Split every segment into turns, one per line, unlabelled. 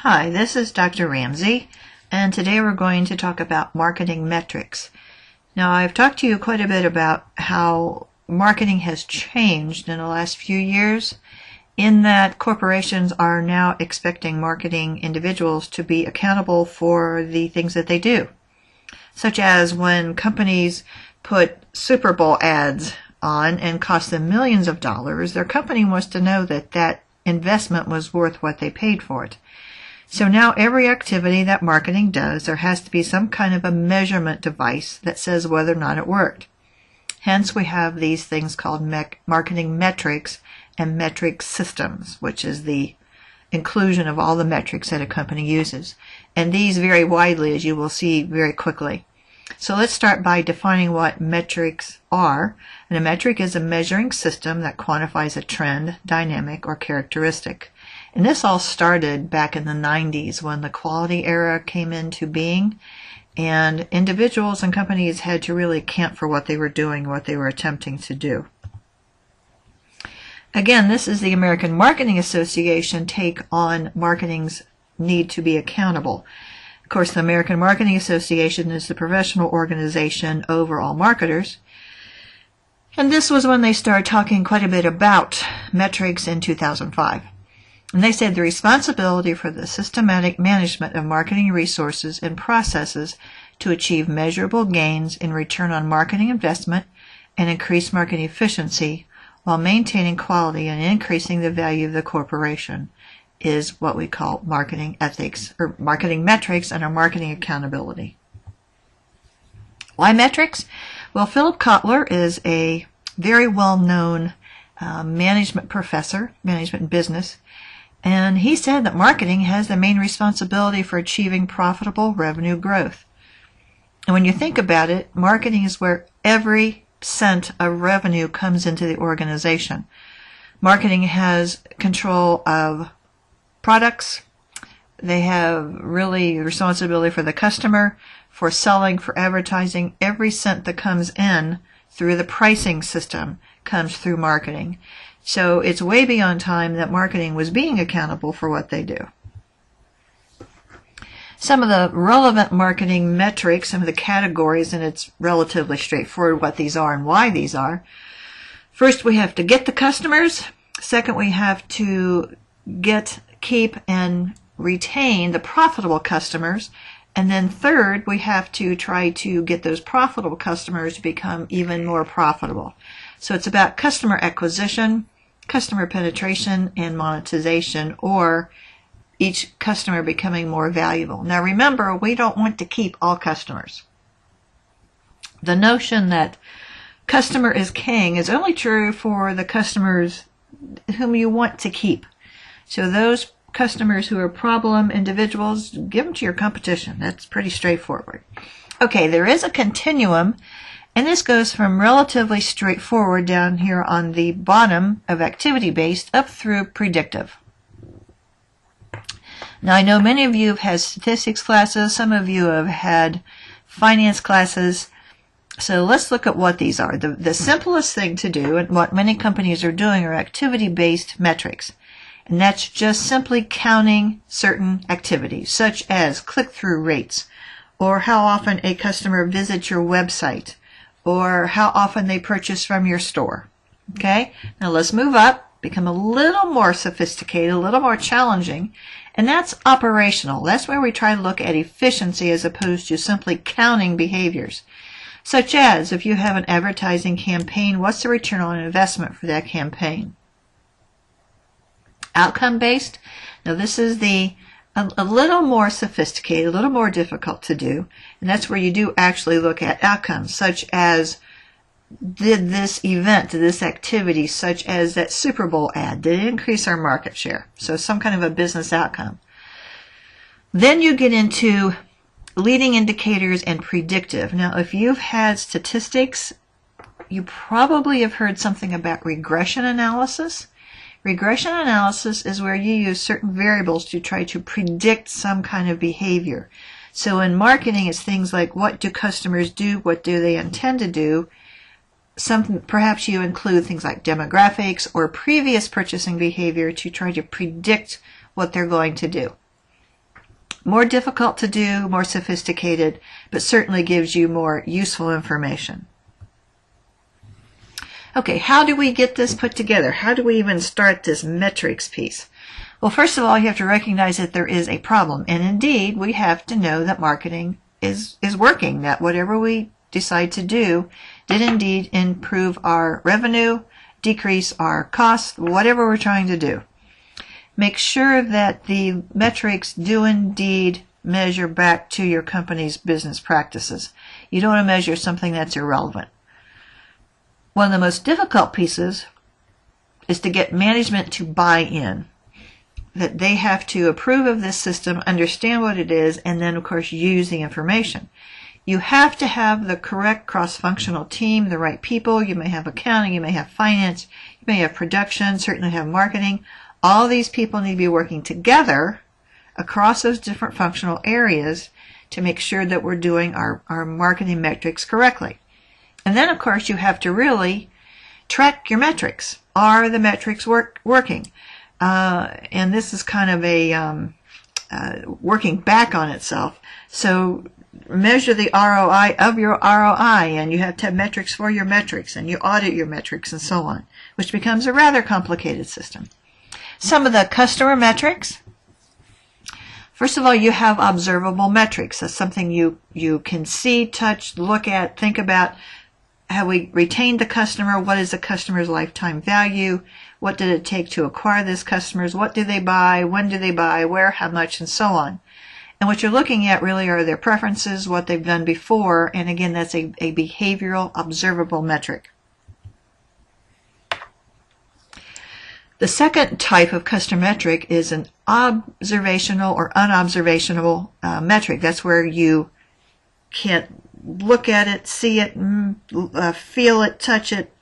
Hi, this is Dr. Ramsey, and today we're going to talk about marketing metrics. Now, I've talked to you quite a bit about how marketing has changed in the last few years, in that corporations are now expecting marketing individuals to be accountable for the things that they do, such as when companies put Super Bowl ads on and cost them millions of dollars, their company wants to know that that investment was worth what they paid for it. So now every activity that marketing does, there has to be some kind of a measurement device that says whether or not it worked. Hence, we have these things called marketing metrics and metric systems, which is the inclusion of all the metrics that a company uses. And these vary widely, as you will see very quickly. So let's start by defining what metrics are. And a metric is a measuring system that quantifies a trend, dynamic, or characteristic. And this all started back in the 90s when the quality era came into being, and individuals and companies had to really account for what they were doing, what they were attempting to do. Again, this is the American Marketing Association take on marketing's need to be accountable. Of course, the American Marketing Association is the professional organization over all marketers. And this was when they started talking quite a bit about metrics in 2005. And they said the responsibility for the systematic management of marketing resources and processes to achieve measurable gains in return on marketing investment and increase marketing efficiency while maintaining quality and increasing the value of the corporation is what we call marketing ethics, or marketing metrics, and our marketing accountability. Why metrics? Well, Philip Kotler is a very well-known management professor, management and business, and he said that marketing has the main responsibility for achieving profitable revenue growth. And when you think about it, marketing is where every cent of revenue comes into the organization. Marketing has control of products. They have really responsibility for the customer, for selling, for advertising. Every cent that comes in through the pricing system comes through marketing. So it's way beyond time that marketing was being accountable for what they do. Some of the relevant marketing metrics, some of the categories, and it's relatively straightforward what these are and why these are. First, we have to get the customers. Second, we have to keep and retain the profitable customers. And then third, we have to try to get those profitable customers to become even more profitable. So it's about customer acquisition, customer penetration, and monetization, or each customer becoming more valuable. Now remember, we don't want to keep all customers. The notion that customer is king is only true for the customers whom you want to keep. So those customers who are problem individuals, give them to your competition. That's pretty straightforward. Okay, there is a continuum, and this goes from relatively straightforward down here on the bottom of activity-based up through predictive. Now, I know many of you have had statistics classes. Some of you have had finance classes. So let's look at what these are. The simplest thing to do, and what many companies are doing, are activity-based metrics. And that's just simply counting certain activities, such as click-through rates, or how often a customer visits your website, or how often they purchase from your store. Okay? Now let's move up, become a little more sophisticated, a little more challenging, and that's operational. That's where we try to look at efficiency as opposed to simply counting behaviors. Such as, if you have an advertising campaign, what's the return on investment for that campaign? Outcome-based. Now this is a little more sophisticated, a little more difficult to do, and that's where you do actually look at outcomes, such as, did this event, did this activity, such as that Super Bowl ad, did it increase our market share? So some kind of a business outcome. Then you get into leading indicators and predictive. Now, if you've had statistics, you probably have heard something about regression analysis. Regression analysis is where you use certain variables to try to predict some kind of behavior. So in marketing, it's things like, what do customers do? What do they intend to do? Perhaps you include things like demographics or previous purchasing behavior to try to predict what they're going to do. More difficult to do, more sophisticated, but certainly gives you more useful information. Okay, how do we get this put together? How do we even start this metrics piece? Well, first of all, you have to recognize that there is a problem. And indeed, we have to know that marketing is working, that whatever we decide to do did indeed improve our revenue, decrease our costs, whatever we're trying to do. Make sure that the metrics do indeed measure back to your company's business practices. You don't want to measure something that's irrelevant. One of the most difficult pieces is to get management to buy in, that they have to approve of this system, understand what it is, and then, of course, use the information. You have to have the correct cross-functional team, the right people. You may have accounting, you may have finance, you may have production, certainly have marketing. All these people need to be working together across those different functional areas to make sure that we're doing our marketing metrics correctly. And then, of course, you have to really track your metrics. Are the metrics working? And this is kind of a working back on itself. So measure the ROI of your ROI, and you have to have metrics for your metrics, and you audit your metrics and so on, which becomes a rather complicated system. Some of the customer metrics. First of all, you have observable metrics. That's something you can see, touch, look at, think about. Have we retained the customer? What is the customer's lifetime value? What did it take to acquire these customers? What do they buy? When do they buy? Where? How much? And so on. And what you're looking at really are their preferences, what they've done before, and again, that's a behavioral observable metric. The second type of customer metric is an observational or unobservational metric. That's where you can't look at it, see it, feel it, touch it.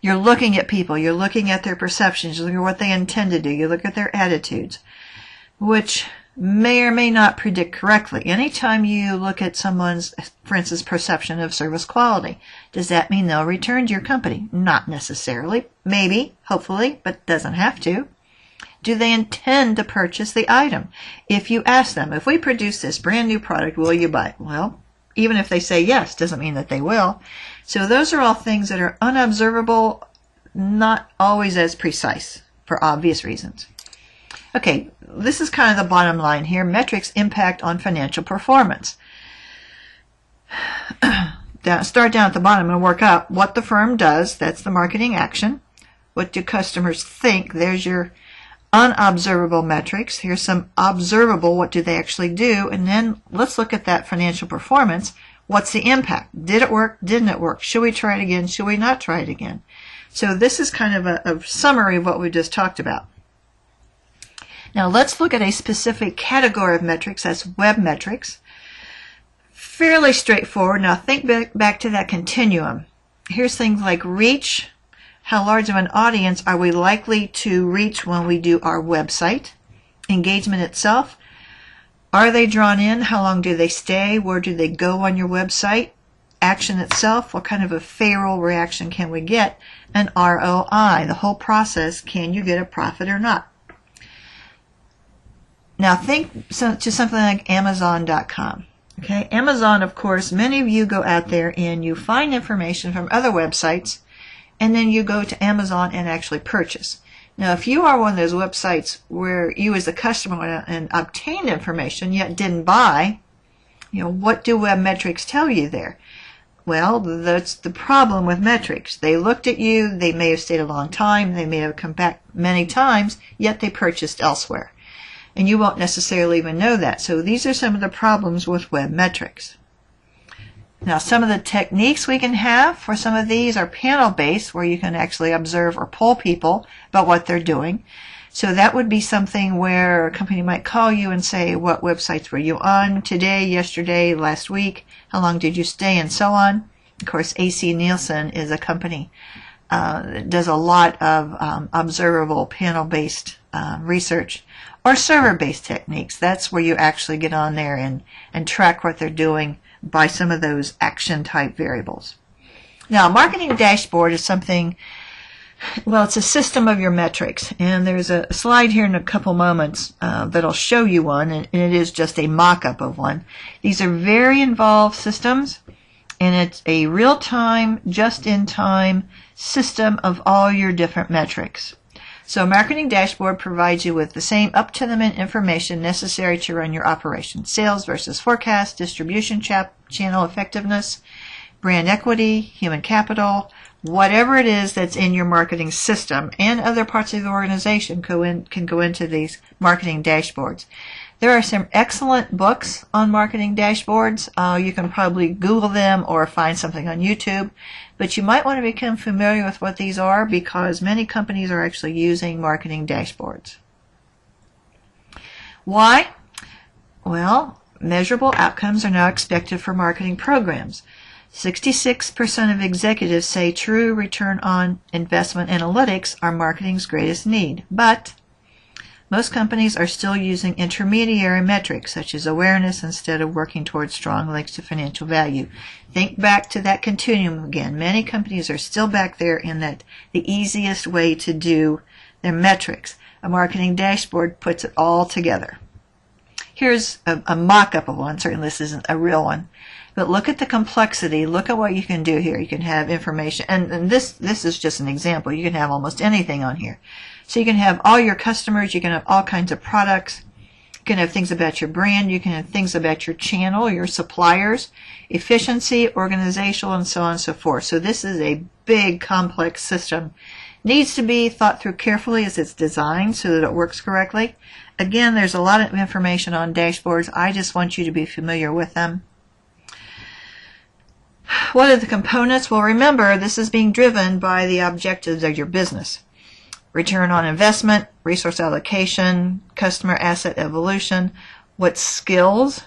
You're looking at people. You're looking at their perceptions. You're looking at what they intend to do. You look at their attitudes, which may or may not predict correctly. Anytime you look at someone's, for instance, perception of service quality, does that mean they'll return to your company? Not necessarily. Maybe, hopefully, but doesn't have to. Do they intend to purchase the item? If you ask them, if we produce this brand new product, will you buy it? Well, even if they say yes, doesn't mean that they will. So those are all things that are unobservable, not always as precise for obvious reasons. Okay, this is kind of the bottom line here. Metrics impact on financial performance. Start down at the bottom and work up what the firm does. That's the marketing action. What do customers think? There's your unobservable metrics. Here's some observable. What do they actually do? And then let's look at that financial performance. What's the impact? Did it work? Didn't it work? Should we try it again? Should we not try it again? So this is kind of a summary of what we just talked about. Now let's look at a specific category of metrics. That's web metrics. Fairly straightforward. Now think back to that continuum. Here's things like reach. How large of an audience are we likely to reach when we do our website? Engagement itself. Are they drawn in? How long do they stay? Where do they go on your website? Action itself. What kind of a favorable reaction can we get? And ROI. The whole process. Can you get a profit or not? Now think to something like Amazon.com. Okay, Amazon, of course, many of you go out there and you find information from other websites, and then you go to Amazon and actually purchase. Now, if you are one of those websites where you as a customer went and obtained information yet didn't buy, what do web metrics tell you there? Well, that's the problem with metrics. They looked at you, they may have stayed a long time, they may have come back many times, yet they purchased elsewhere. And you won't necessarily even know that. So these are some of the problems with web metrics. Now, some of the techniques we can have for some of these are panel-based, where you can actually observe or poll people about what they're doing. So that would be something where a company might call you and say, what websites were you on today, yesterday, last week? How long did you stay, and so on. Of course, AC Nielsen is a company that does a lot of observable panel-based research. Or server-based techniques. That's where you actually get on there and track what they're doing by some of those action-type variables. Now, a marketing dashboard is something Well, it's a system of your metrics, and there's a slide here in a couple moments that'll show you one, and it is just a mock-up of one. These are very involved systems, and it's a real-time, just-in-time system of all your different metrics. So a marketing dashboard provides you with the same up-to-the-minute information necessary to run your operation. Sales versus forecast, distribution channel effectiveness, brand equity, human capital, whatever it is that's in your marketing system, and other parts of the organization can go into these marketing dashboards. There are some excellent books on marketing dashboards. You can probably Google them or find something on YouTube, but you might want to become familiar with what these are because many companies are actually using marketing dashboards. Why? Well, measurable outcomes are now expected for marketing programs. 66% of executives say true return on investment analytics are marketing's greatest need, but most companies are still using intermediary metrics such as awareness instead of working towards strong links to financial value. Think back to that continuum again. Many companies are still back there in that the easiest way to do their metrics. A marketing dashboard puts it all together. Here's a mock-up of one. Certainly this isn't a real one. But look at the complexity. Look at what you can do here. You can have information. And this is just an example. You can have almost anything on here. So you can have all your customers. You can have all kinds of products. You can have things about your brand. You can have things about your channel, your suppliers, efficiency, organizational, and so on and so forth. So this is a big, complex system. Needs to be thought through carefully as it's designed so that it works correctly. Again, there's a lot of information on dashboards. I just want you to be familiar with them. What are the components? Well, remember, this is being driven by the objectives of your business. Return on investment, resource allocation, customer asset evolution. What skills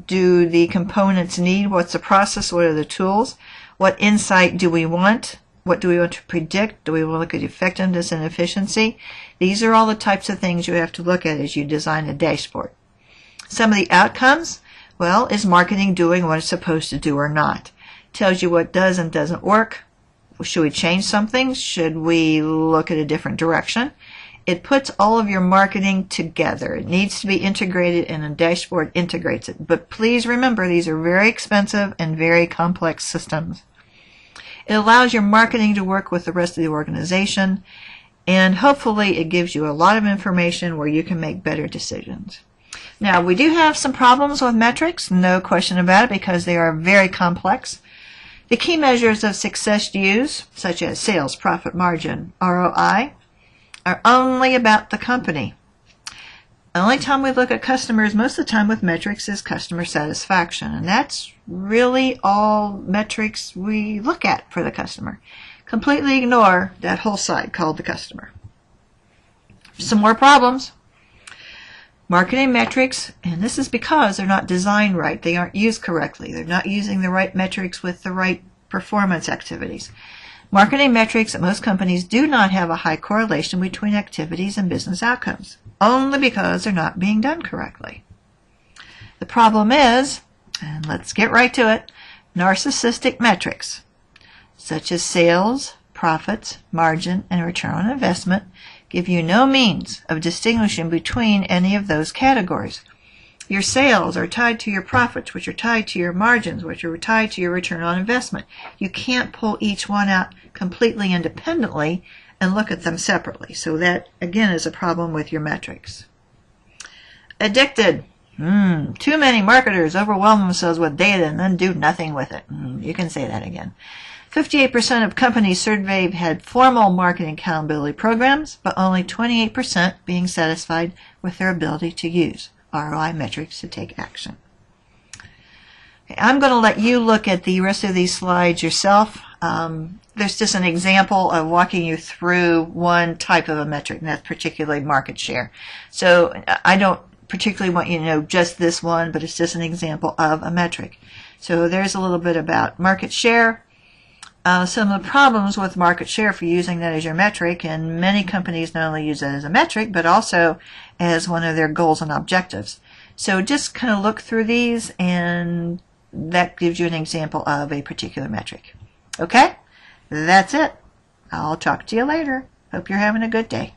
do the components need? What's the process? What are the tools? What insight do we want? What do we want to predict? Do we want to look at effectiveness and efficiency? These are all the types of things you have to look at as you design a dashboard. Some of the outcomes. Well, is marketing doing what it's supposed to do or not? Tells you what does and doesn't work. Should we change something? Should we look at a different direction? It puts all of your marketing together. It needs to be integrated, and a dashboard integrates it. But please remember, these are very expensive and very complex systems. It allows your marketing to work with the rest of the organization, and hopefully it gives you a lot of information where you can make better decisions. Now, we do have some problems with metrics, no question about it, because they are very complex. The key measures of success used, such as sales, profit margin, ROI, are only about the company. The only time we look at customers most of the time with metrics is customer satisfaction, and that's really all metrics we look at for the customer. Completely ignore that whole side called the customer. Some more problems. Marketing metrics, and this is because they're not designed right. They aren't used correctly. They're not using the right metrics with the right performance activities. Marketing metrics at most companies do not have a high correlation between activities and business outcomes, only because they're not being done correctly. The problem is, and let's get right to it, narcissistic metrics, such as sales, profits, margin, and return on investment, give you no means of distinguishing between any of those categories. Your sales are tied to your profits, which are tied to your margins, which are tied to your return on investment. You can't pull each one out completely independently and look at them separately. So that, again, is a problem with your metrics. Addicted. Too many marketers overwhelm themselves with data and then do nothing with it. You can say that again. 58% of companies surveyed had formal marketing accountability programs, but only 28% being satisfied with their ability to use ROI metrics to take action. Okay, I'm going to let you look at the rest of these slides yourself. There's just an example of walking you through one type of a metric, and that's particularly market share. So I don't particularly want you to know just this one, but it's just an example of a metric. So there's a little bit about market share. Some of the problems with market share for using that as your metric, and many companies not only use that as a metric, but also as one of their goals and objectives. So just kind of look through these, and that gives you an example of a particular metric. Okay? That's it. I'll talk to you later. Hope you're having a good day.